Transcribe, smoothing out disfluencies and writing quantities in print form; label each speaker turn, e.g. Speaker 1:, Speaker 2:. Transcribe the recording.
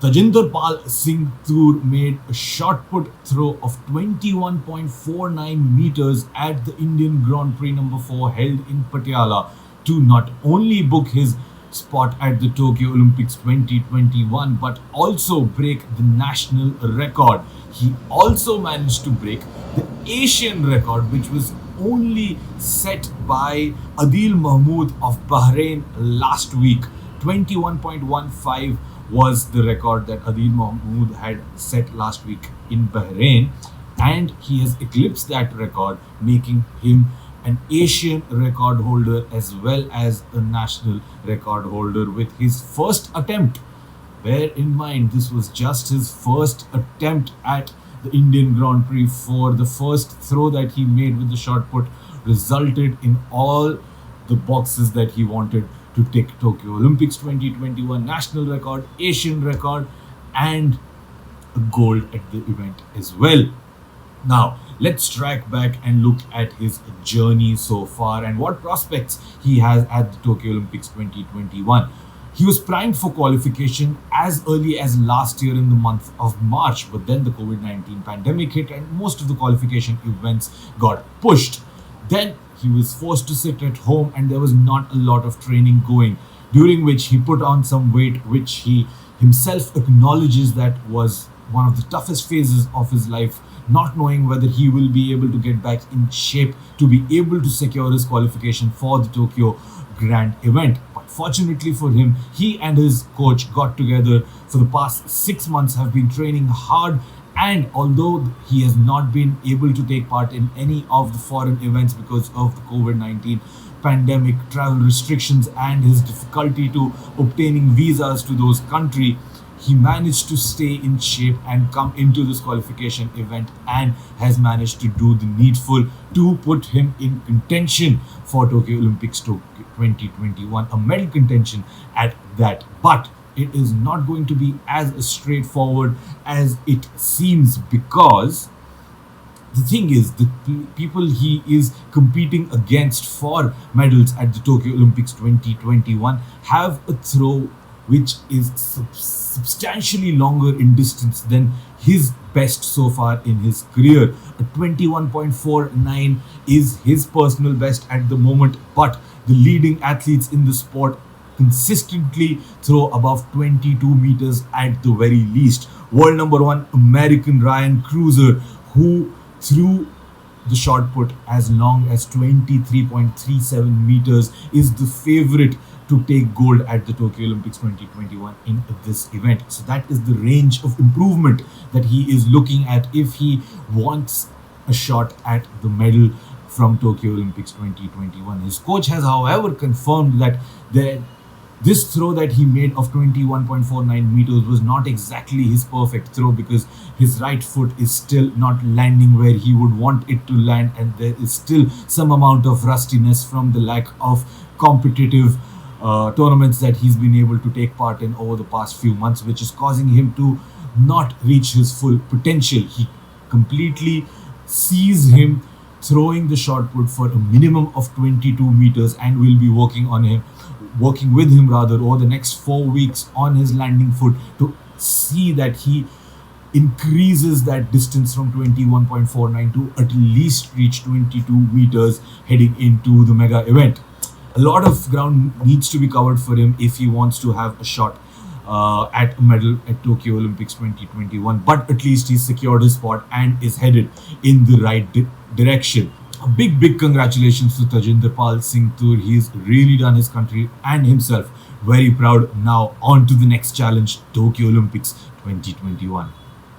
Speaker 1: Tajinder Pal Singh Toor made a shot put throw of 21.49 meters at the Indian Grand Prix number 4 held in Patiala to not only book his spot at the Tokyo Olympics 2021 but also break the national record. He also managed to break the Asian record, which was only set by Adil Mahmood of Bahrain last week. 21.15 was the record that Adil Mahmood had set last week in Bahrain, and he has eclipsed that record, making him an Asian record holder as well as a national record holder with his first attempt. Bear in mind, this was just his first attempt at the Indian Grand Prix. For the first throw that he made with the shot put resulted in all the boxes that he wanted to tick: Tokyo Olympics 2021 national record, Asian record, and a gold at the event as well. Now, let's track back and look at his journey so far and what prospects he has at the Tokyo Olympics 2021. He was primed for qualification as early as last year in the month of March, but then the COVID-19 pandemic hit and most of the qualification events got pushed. Then he was forced to sit at home and there was not a lot of training going, during which he put on some weight, which he himself acknowledges that was one of the toughest phases of his life, not knowing whether he will be able to get back in shape to be able to secure his qualification for the Tokyo Grand event. But fortunately for him, he and his coach got together for the past 6 months, have been training hard, and although he has not been able to take part in any of the foreign events because of the COVID-19 pandemic, travel restrictions, and his difficulty to obtaining visas to those countries, he managed to stay in shape and come into this qualification event and has managed to do the needful to put him in contention for Tokyo Olympics 2021, a medal contention at that. But it is not going to be as straightforward as it seems, because the thing is, the people he is competing against for medals at the Tokyo Olympics 2021 have a throw which is substantially longer in distance than his best so far in his career. A 21.49 is his personal best at the moment, but the leading athletes in the sport consistently throw above 22 meters at the very least. World number one American Ryan Cruiser, who threw the shot put as long as 23.37 meters, is the favorite to take gold at the Tokyo Olympics 2021 in this event. So that is the range of improvement that he is looking at if he wants a shot at the medal from Tokyo Olympics 2021. His coach has, however, confirmed that this throw that he made of 21.49 meters was not exactly his perfect throw, because his right foot is still not landing where he would want it to land, and there is still some amount of rustiness from the lack of competitive tournaments that he's been able to take part in over the past few months, which is causing him to not reach his full potential. He completely sees him throwing the shot put for a minimum of 22 meters and will be working with him over the next 4 weeks on his landing foot to see that he increases that distance from 21.49 to at least reach 22 meters heading into the mega event. A lot of ground needs to be covered for him if he wants to have a shot at a medal at Tokyo Olympics 2021, but at least he's secured his spot and is headed in the right direction. A big congratulations to Tajinder Pal Singh Toor. He's really done his country and himself very proud. Now on to the next challenge, Tokyo Olympics 2021.